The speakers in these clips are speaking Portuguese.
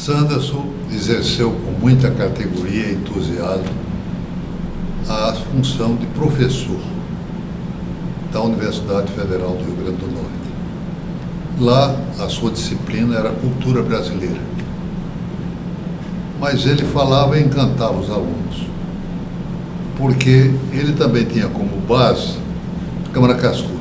Sanderson exerceu com muita categoria e entusiasmo a função de professor da Universidade Federal do Rio Grande do Norte. Lá, a sua disciplina era a cultura brasileira. Mas ele falava e encantava os alunos, porque ele também tinha como base Câmara Cascudo.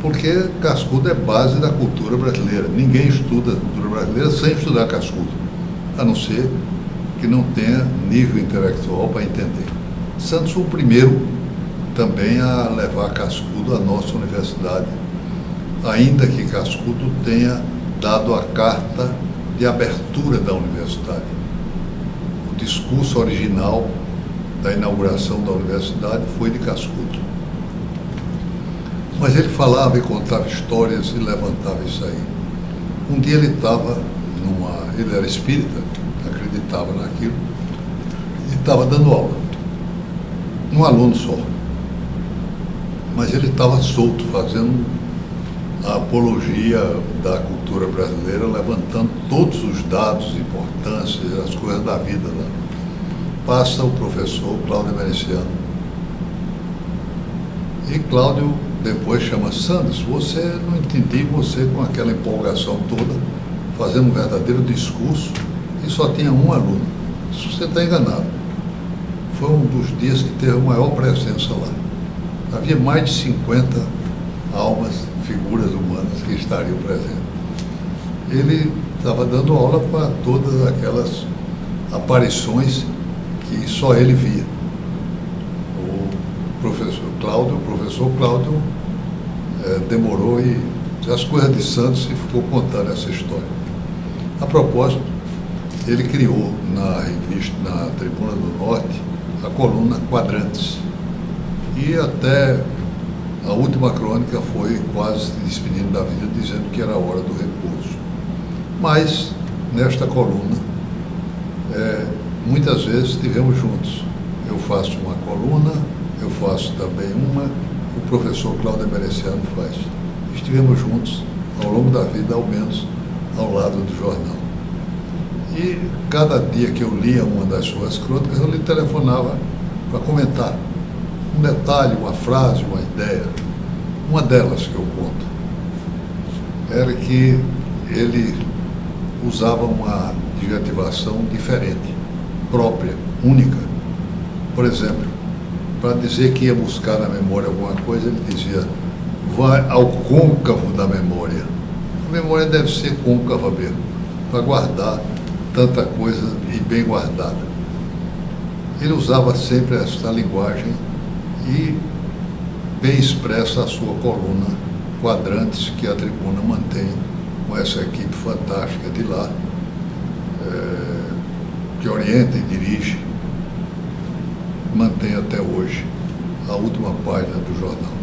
Porque Cascudo é base da cultura brasileira. Ninguém estuda a cultura brasileira sem estudar Cascudo, a não ser que não tenha nível intelectual para entender. Santos foi o primeiro também a levar Cascudo à nossa universidade, ainda que Cascudo tenha dado a carta de abertura da universidade. O discurso original da inauguração da universidade foi de Cascudo. Mas ele falava e contava histórias e levantava isso aí. Um dia ele estava ele era espírita, acreditava naquilo, e estava dando aula. Um aluno só. Mas ele estava solto, fazendo a apologia da cultura brasileira, levantando todos os dados, importâncias, as coisas da vida lá. Passa o professor Cláudio Emericiano. E Cláudio depois chama: Sanderson, você não entendi você com aquela empolgação toda, fazendo um verdadeiro discurso, e só tinha um aluno. Isso você está enganado. Foi um dos dias que teve a maior presença lá. Havia mais de 50 almas, figuras humanas que estariam presentes. Ele estava dando aula para todas aquelas aparições que só ele via. O professor Cláudio demorou e as coisas de Santos e ficou contando essa história. A propósito, ele criou na revista, na Tribuna do Norte, a coluna Quadrantes. E até a última crônica foi quase se despedindo da vida, dizendo que era a hora do repouso. Mas, nesta coluna, muitas vezes estivemos juntos. Eu faço uma coluna, eu faço também uma, o professor Cláudio Emericiano faz. Estivemos juntos ao longo da vida, ao menos ao lado do jornal. E cada dia que eu lia uma das suas crônicas, eu lhe telefonava para comentar um detalhe, uma frase, uma ideia. Uma delas que eu conto era que ele usava uma adjetivação diferente, própria, única. Por exemplo, para dizer que ia buscar na memória alguma coisa, ele dizia: vai ao côncavo da memória. A memória deve ser côncava mesmo, para guardar tanta coisa e bem guardada. Ele usava sempre esta linguagem e bem expressa a sua coluna Quadrantes, que a Tribuna mantém com essa equipe fantástica de lá, que orienta e dirige, mantém até hoje a última página do jornal.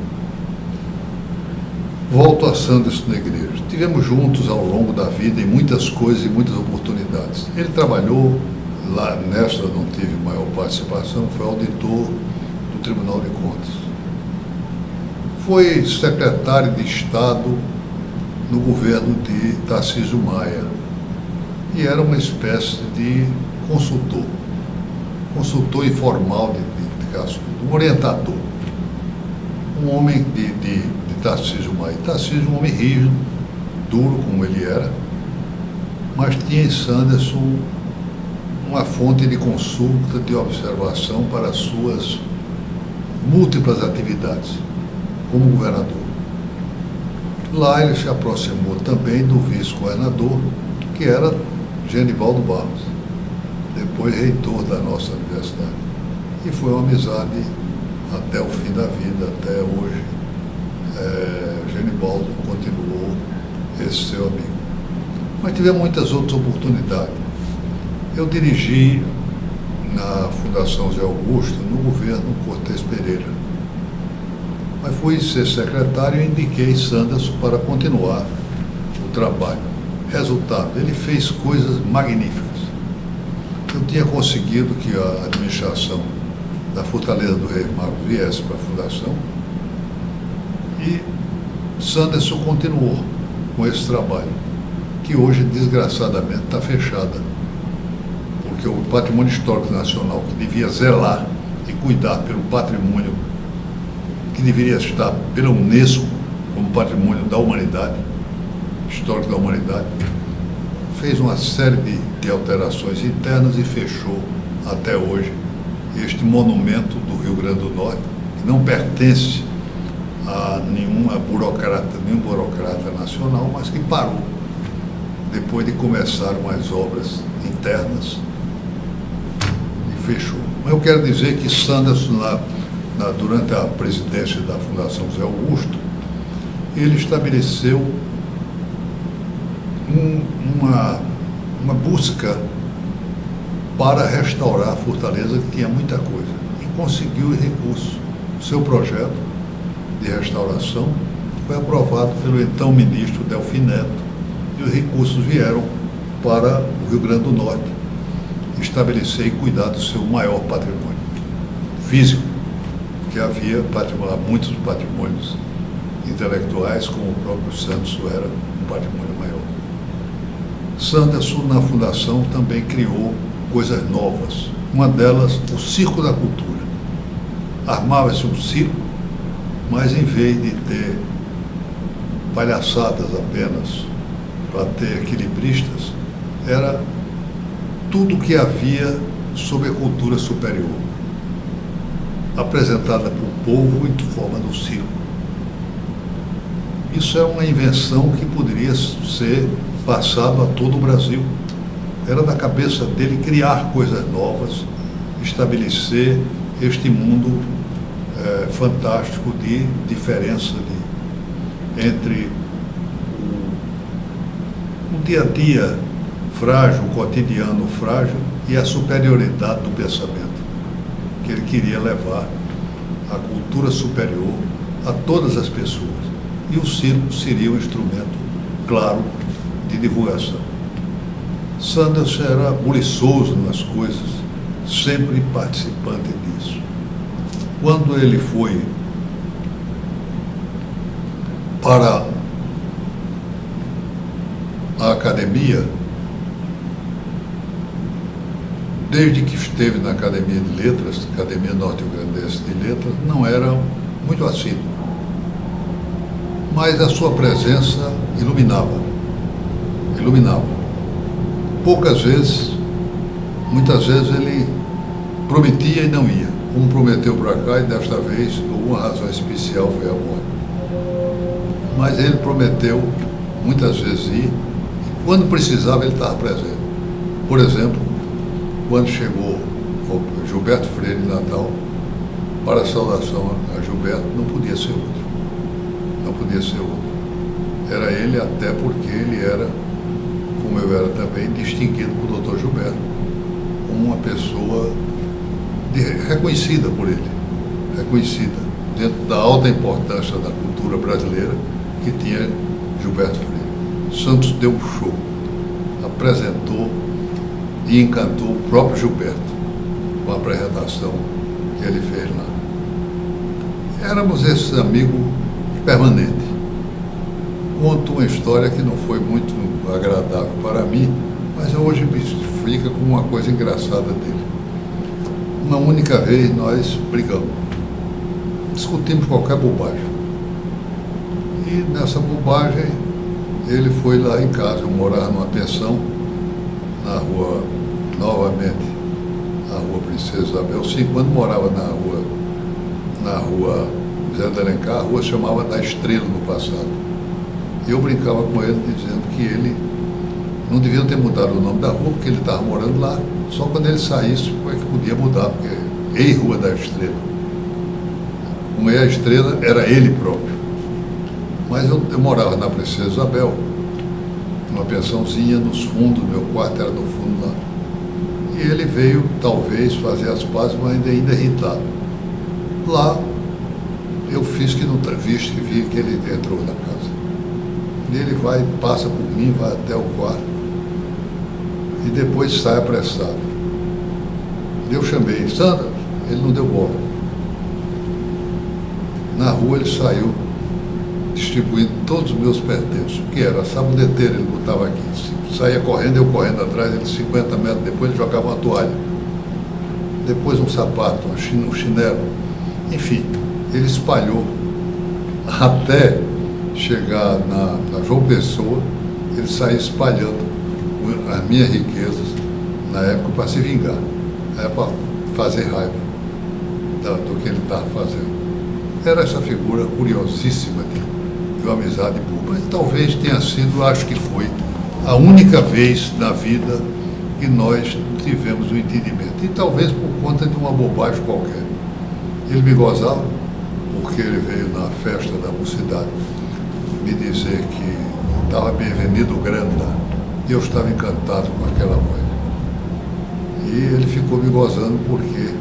Volto a Sanderson Negreiros. Estivemos juntos ao longo da vida em muitas coisas e muitas oportunidades. Ele trabalhou lá, nesta não tive maior participação, foi auditor do Tribunal de Contas. Foi secretário de Estado no governo de Tarcísio Maia e era uma espécie de consultor informal de Cascudo, um orientador, um homem de Tarcísio Maia. Tarcísio, um homem rígido, duro como ele era, mas tinha em Sanderson uma fonte de consulta, de observação para as suas múltiplas atividades como governador. Lá ele se aproximou também do vice-governador, que era Genibaldo Barros, depois reitor da nossa universidade. E foi uma amizade até o fim da vida, até hoje. Genibaldo continuou esse seu amigo. Mas tivemos muitas outras oportunidades. Eu dirigi na Fundação Zé Augusto, no governo Cortes Pereira. Mas fui ser secretário e indiquei Sanderson para continuar o trabalho. Resultado, ele fez coisas magníficas. Eu tinha conseguido que a administração da Fortaleza do Rei Mago viesse para a Fundação e Sanderson continuou com esse trabalho. que hoje, desgraçadamente, está fechada. Porque o Patrimônio Histórico Nacional, que devia zelar e cuidar pelo patrimônio que deveria estar pela Unesco como patrimônio da humanidade, histórico da humanidade, fez uma série de alterações internas e fechou até hoje este monumento do Rio Grande do Norte, que não pertence a nenhum burocrata nacional, mas que parou depois de começar umas obras internas e fechou. Mas eu quero dizer que Sanderson, durante a presidência da Fundação José Augusto, ele estabeleceu uma busca para restaurar a fortaleza, que tinha muita coisa, e conseguiu recursos. O seu projeto de restauração foi aprovado pelo então ministro Delfim Neto, e os recursos vieram para o Rio Grande do Norte estabelecer e cuidar do seu maior patrimônio físico, que havia muitos patrimônios intelectuais, como o próprio Sanderson era um patrimônio maior. Sanderson, na fundação, também criou coisas novas. Uma delas, o Circo da Cultura. Armava-se um circo, mas em vez de ter palhaçadas apenas, para ter equilibristas, era tudo o que havia sobre a cultura superior, apresentada para o povo em forma do circo. Isso é uma invenção que poderia ser passado a todo o Brasil. Era da cabeça dele criar coisas novas, estabelecer este mundo fantástico de diferença entre o dia a dia frágil, o cotidiano frágil e a superioridade do pensamento, que ele queria levar a cultura superior a todas as pessoas. E o circo seria um instrumento, claro, de divulgação. Sanderson era buliçoso nas coisas, sempre participante disso. Quando ele foi para a academia, desde que esteve na Academia de Letras, Academia Norte-Grandense de Letras, não era muito assíduo, mas a sua presença iluminava. Poucas vezes, muitas vezes ele prometia e não ia, como prometeu para cá, e desta vez, por uma razão especial, foi a morte. Mas ele prometeu muitas vezes ir, e quando precisava ele estava presente. Por exemplo, quando chegou o Gilberto Freire em Natal, para a saudação a Gilberto, não podia ser outro. Era ele, até porque ele era, como eu era também, distinguido por Dr. Gilberto, como uma pessoa reconhecida por ele, reconhecida dentro da alta importância da cultura brasileira que tinha Gilberto Freire. Santos deu um show, apresentou e encantou o próprio Gilberto com a apresentação que ele fez lá. Éramos esse amigo permanente. Conto uma história que não foi muito agradável para mim, mas hoje me fica como uma coisa engraçada dele. Uma única vez nós brigamos, discutimos qualquer bobagem. E nessa bobagem ele foi lá em casa, eu morava numa pensão, na rua, novamente, na rua Princesa Isabel. Sim, quando morava na rua José de Alencar, a rua chamava da Estrela no passado. E eu brincava com ele dizendo que ele não devia ter mudado o nome da rua, porque ele estava morando lá, só quando ele saísse foi que podia mudar, porque Ei Rua da Estrela. Como é a Estrela, era ele próprio. Mas eu morava na Princesa Isabel, numa pensãozinha nos fundos, meu quarto era no fundo lá. E ele veio, talvez, fazer as pazes, mas ainda irritado. Lá, eu fiz que não viste, vi que ele entrou na casa. E ele vai, passa por mim, vai até o quarto e depois sai apressado. Eu chamei, Sandra, ele não deu bola. Na rua ele saiu distribuindo todos os meus pertences. O que era? A saboneteira ele botava aqui. Saía correndo, eu correndo atrás, ele 50 metros depois ele jogava uma toalha. Depois um sapato, um chinelo. Enfim, ele espalhou até chegar na João Pessoa, ele saía espalhando as minhas riquezas na época para se vingar. Era para fazer raiva do que ele estava fazendo. Era essa figura curiosíssima de uma amizade boa. Mas talvez tenha sido, acho que foi, a única vez na vida que nós tivemos um entendimento. E talvez por conta de uma bobagem qualquer. Ele me gozava, porque ele veio na festa da mocidade me dizer que estava bem-vindo Granda. E eu estava encantado com aquela voz. E ele ficou me gozando porque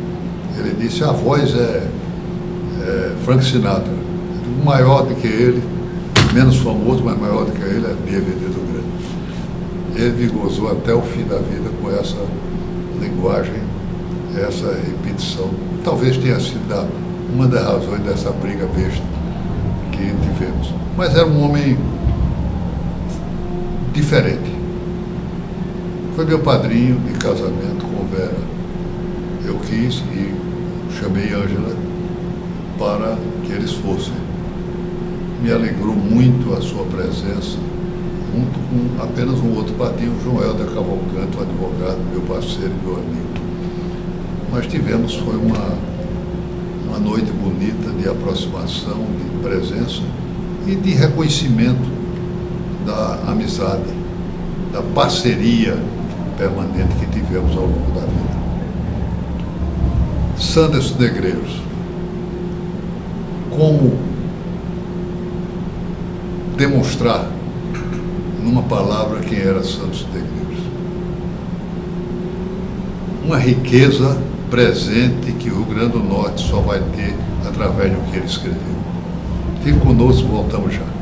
ele disse, a voz é Frank Sinatra. Maior do que ele, menos famoso, mas maior do que ele, é bem-vindo Granda. Ele me gozou até o fim da vida com essa linguagem, essa repetição. Talvez tenha sido uma das razões dessa briga besta que tivemos. Mas era um homem diferente. Foi meu padrinho de casamento com Vera. Eu quis e chamei Ângela para que eles fossem. Me alegrou muito a sua presença, junto com apenas um outro padrinho, João Helder Cavalcante, um advogado, meu parceiro e meu amigo. Mas foi uma noite bonita de aproximação, de presença e de reconhecimento da amizade, da parceria permanente que tivemos ao longo da vida. Sanderson Negreiros. Como demonstrar numa palavra quem era Sanderson Negreiros? Uma riqueza presente que o Rio Grande do Norte só vai ter através do que ele escreveu. Fique conosco, voltamos já.